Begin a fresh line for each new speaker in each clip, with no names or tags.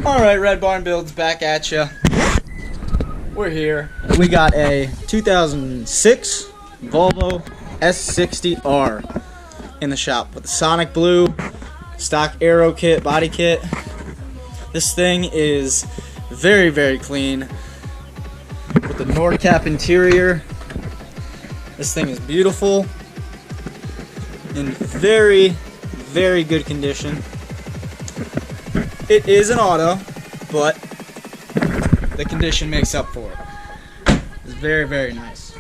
Alright, Red Barn Builds back at ya. We're here. We got a 2006 Volvo S60R in the shop with the Sonic Blue stock aero kit, body kit. This thing is very, very clean with the Nordcap interior. This thing is beautiful, in very, very good condition. It is an auto, but the condition makes up for it. It's very, very nice.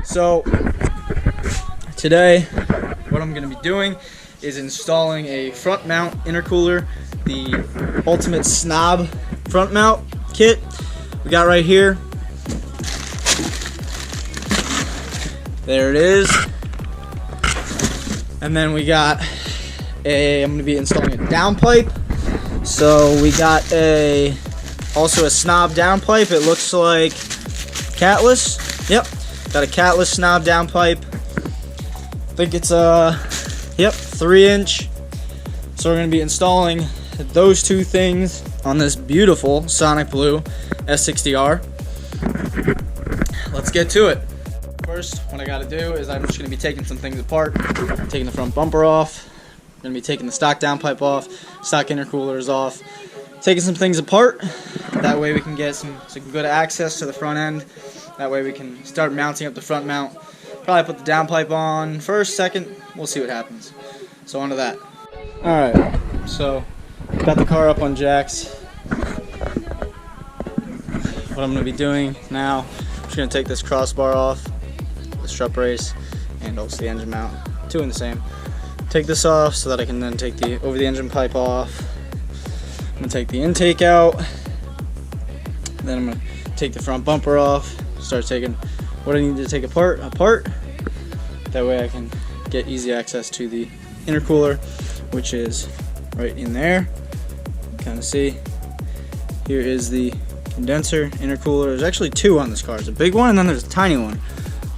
So today, what I'm going to be doing is installing a front mount intercooler, the ultimate Snabb front mount kit we got right here. There it is. And then we got I'm going to be installing a downpipe. So we got also a Snabb downpipe. It looks like catless. Yep, got a catless Snabb downpipe. I think it's 3-inch. So we're going to be installing those two things on this beautiful Sonic Blue S60R. Let's get to it. First, what I got to do is I'm just going to be taking some things apart. Taking the front bumper off. Going to be taking the stock downpipe off, stock intercoolers off, taking some things apart. That way we can get some good access to the front end. That way we can start mounting up the front mount. Probably put the downpipe on first, second. We'll see what happens. So on to that. Alright, so got the car up on jacks. What I'm going to be doing now, I'm just going to take this crossbar off, the strut brace, and also the engine mount. Two in the same. Take this off so that I can then take the over the engine pipe off. I'm going to take the intake out. Then I'm going to take the front bumper off. Start taking what I need to take apart. That way I can get easy access to the intercooler, which is right in there. Kind of see. Here is the condenser intercooler. There's actually two on this car. There's a big one and then there's a tiny one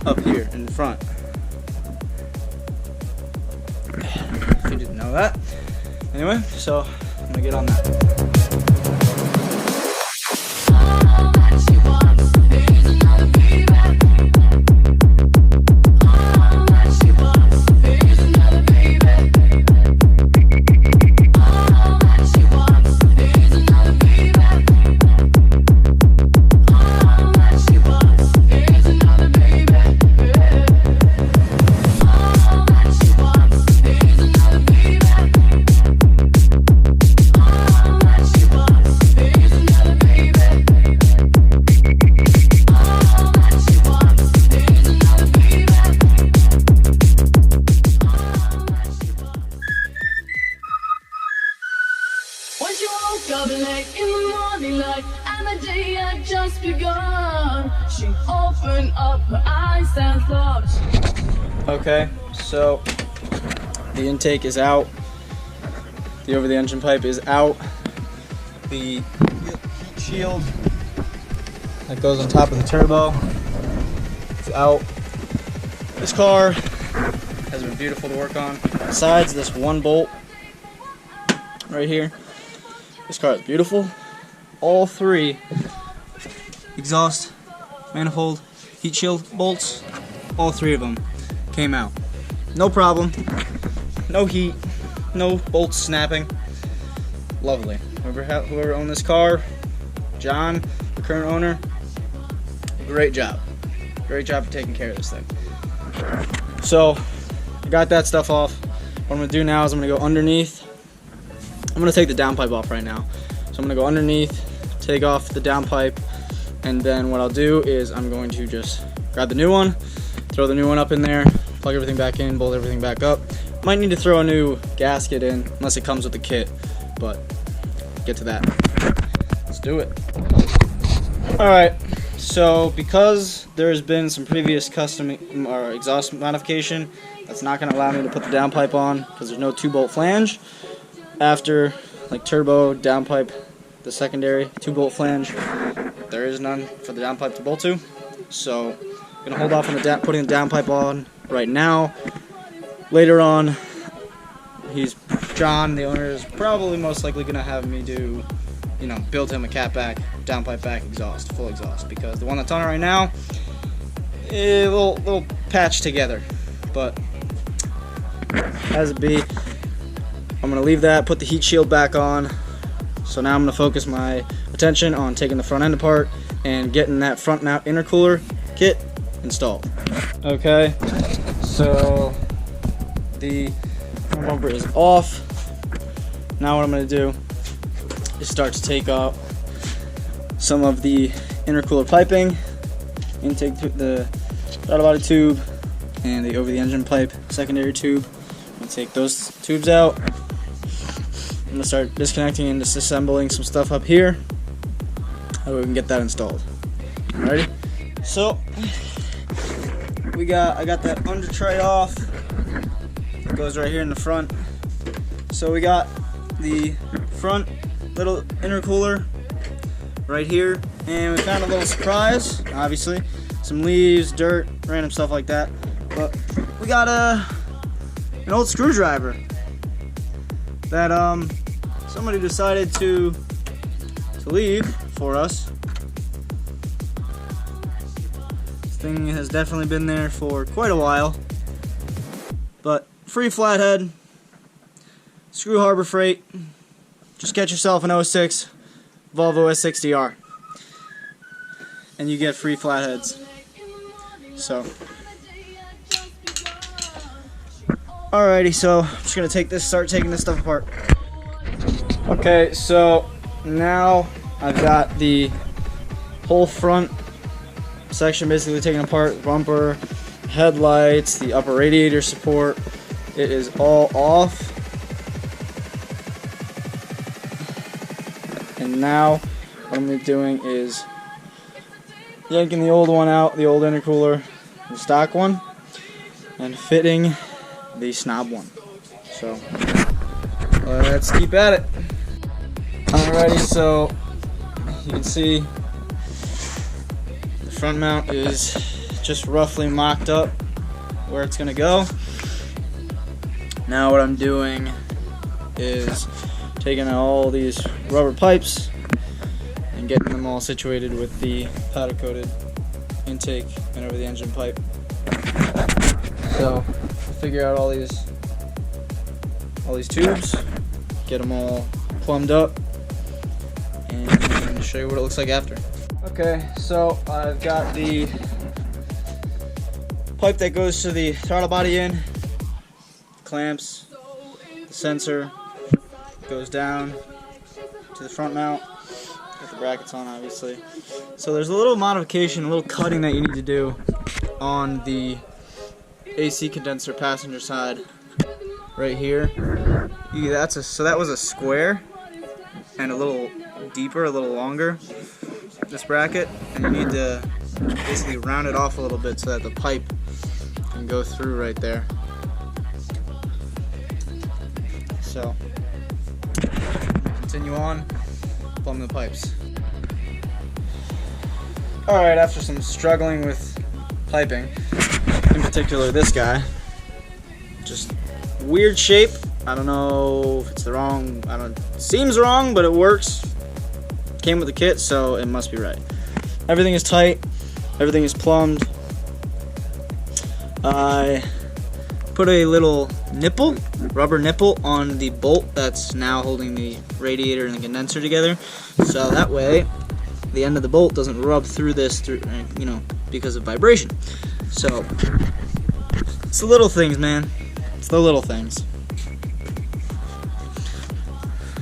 up here in the front. If you didn't know that. Anyway, so I'm gonna get on that.
Up late in the morning light, and the day had just begun. She opened up her eyes and thought.
Okay, so the intake is out. The over the engine pipe is out. The heat shield that goes on top of the turbo is out. This car has been beautiful to work on. Besides this one bolt right here, this car is beautiful. All three exhaust, manifold, heat shield bolts, all three of them came out. No problem. No heat. No bolts snapping. Lovely. Whoever owned this car, John, the current owner, great job. Great job for taking care of this thing. So, I got that stuff off. What I'm going to do now is I'm going to go underneath. I'm going to take the downpipe off right now. So I'm going to go underneath, take off the downpipe, And then what I'll do is I'm going to just grab the new one, throw the new one up in there, plug everything back in, bolt everything back up. Might need to throw a new gasket in, unless it comes with the kit, but get to that. Let's do it. Alright, so because there's been some previous custom or exhaust modification, that's not going to allow me to put the downpipe on because there's no 2-bolt flange. After like turbo, downpipe, the secondary 2-bolt flange, there is none for the downpipe to bolt to. So I'm going to hold off on putting the downpipe on right now. Later on, John, the owner, is probably most likely going to have me do, build him a catback, downpipe back exhaust, full exhaust, because the one that's on it right now, a little patched together. But as it be, I'm going to leave that, put the heat shield back on. So now I'm going to focus my attention on taking the front end apart and getting that front mount intercooler kit installed. Okay, so the front bumper is off. Now what I'm going to do is start to take out some of the intercooler piping, intake the throttle body tube, and the over the engine pipe secondary tube. I'm going to take those tubes out. I'm going to start disconnecting and disassembling some stuff up here. That way we can get that installed. Alrighty? So I got that under tray off. It goes right here in the front. So we got the front little intercooler right here, and we found a little surprise. Obviously, some leaves, dirt, random stuff like that. But we got an old screwdriver that somebody decided to leave for us. This thing has definitely been there for quite a while. But free flathead, screw Harbor Freight. Just get yourself an 06 Volvo S60R, and you get free flatheads. So, alrighty, so I'm just gonna start taking this stuff apart. Okay, so now I've got the whole front section basically taken apart. Bumper, headlights, the upper radiator support. It is all off. And now what I'm doing is yanking the old one out, the old intercooler, the stock one, and fitting the Snabb one. So let's keep at it. Alrighty, so you can see the front mount is just roughly mocked up where it's gonna go. Now what I'm doing is taking out all these rubber pipes and getting them all situated with the powder coated intake and over the engine pipe. So figure out all these tubes, get them all plumbed up, and show you what it looks like after. Okay, so I've got the pipe that goes to the throttle body in, clamps, the sensor goes down to the front mount. Got the brackets on, obviously. So there's a little modification, a little cutting that you need to do on the AC condenser passenger side right here. So that was a square and a little deeper, a little longer, this bracket, and you need to basically round it off a little bit so that the pipe can go through right there. So continue on, plumb the pipes. Alright, after some struggling with piping, in particular this guy, just weird shape. I don't know if it's the wrong, it seems wrong, but it works. Came with the kit, so it must be right. Everything is tight, everything is plumbed. I put a little nipple, rubber nipple, on the bolt that's now holding the radiator and the condenser together, so that way the end of the bolt doesn't rub through this, because of vibration. So it's the little things, man. It's the little things.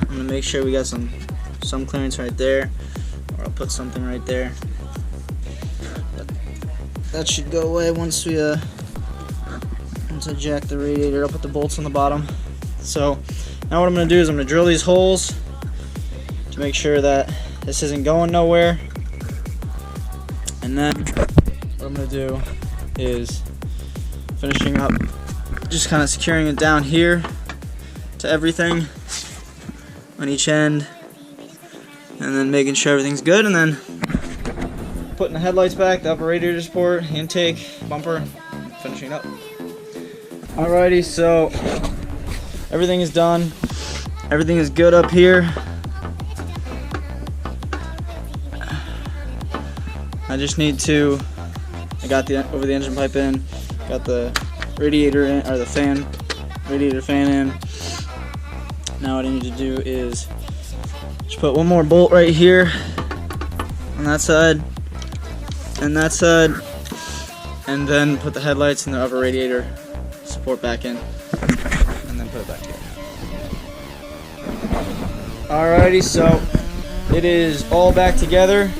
I'm gonna make sure we got some clearance right there, or I'll put something right there. that should go away once we once I jack the radiator up with the bolts on the bottom. So now what I'm going to do is I'm going to drill these holes to make sure that this isn't going nowhere. And then what I'm going to do is finishing up, just kind of securing it down here to everything on each end, and then making sure everything's good, and then putting the headlights back, the upper radiator support, intake, bumper, finishing up. Alrighty, so everything is done. Everything is good up here. I just need to, I got the over the engine pipe in, got the radiator in, or the fan, radiator fan in. Now what I need to do is just put one more bolt right here on that side and that side, and then put the headlights and the upper radiator support back in, and then put it back here. Alrighty, so it is all back together.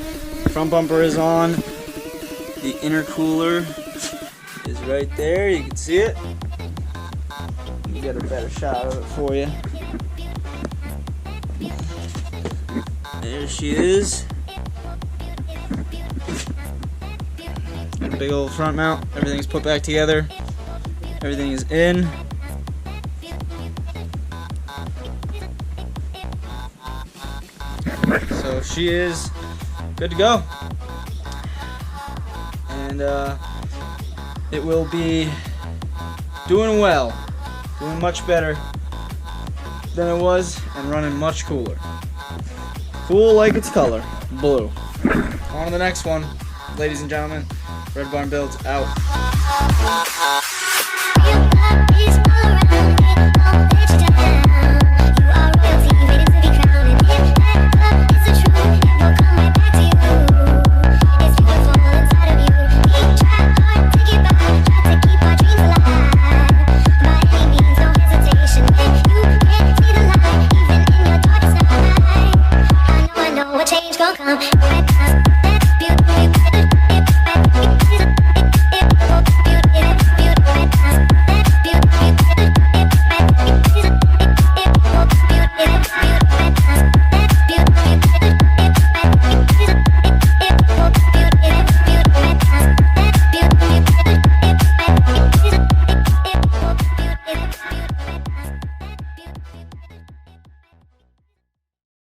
Front bumper is on. The intercooler is right there. You can see it. Let me get a better shot of it for you. There she is. Got a big old front mount. Everything's put back together. Everything is in. So she is good to go. And it will be doing well. Doing much better than it was, and running much cooler. Cool like its color, blue. On to the next one, ladies and gentlemen. Red Barn Builds out.
Change gon' come.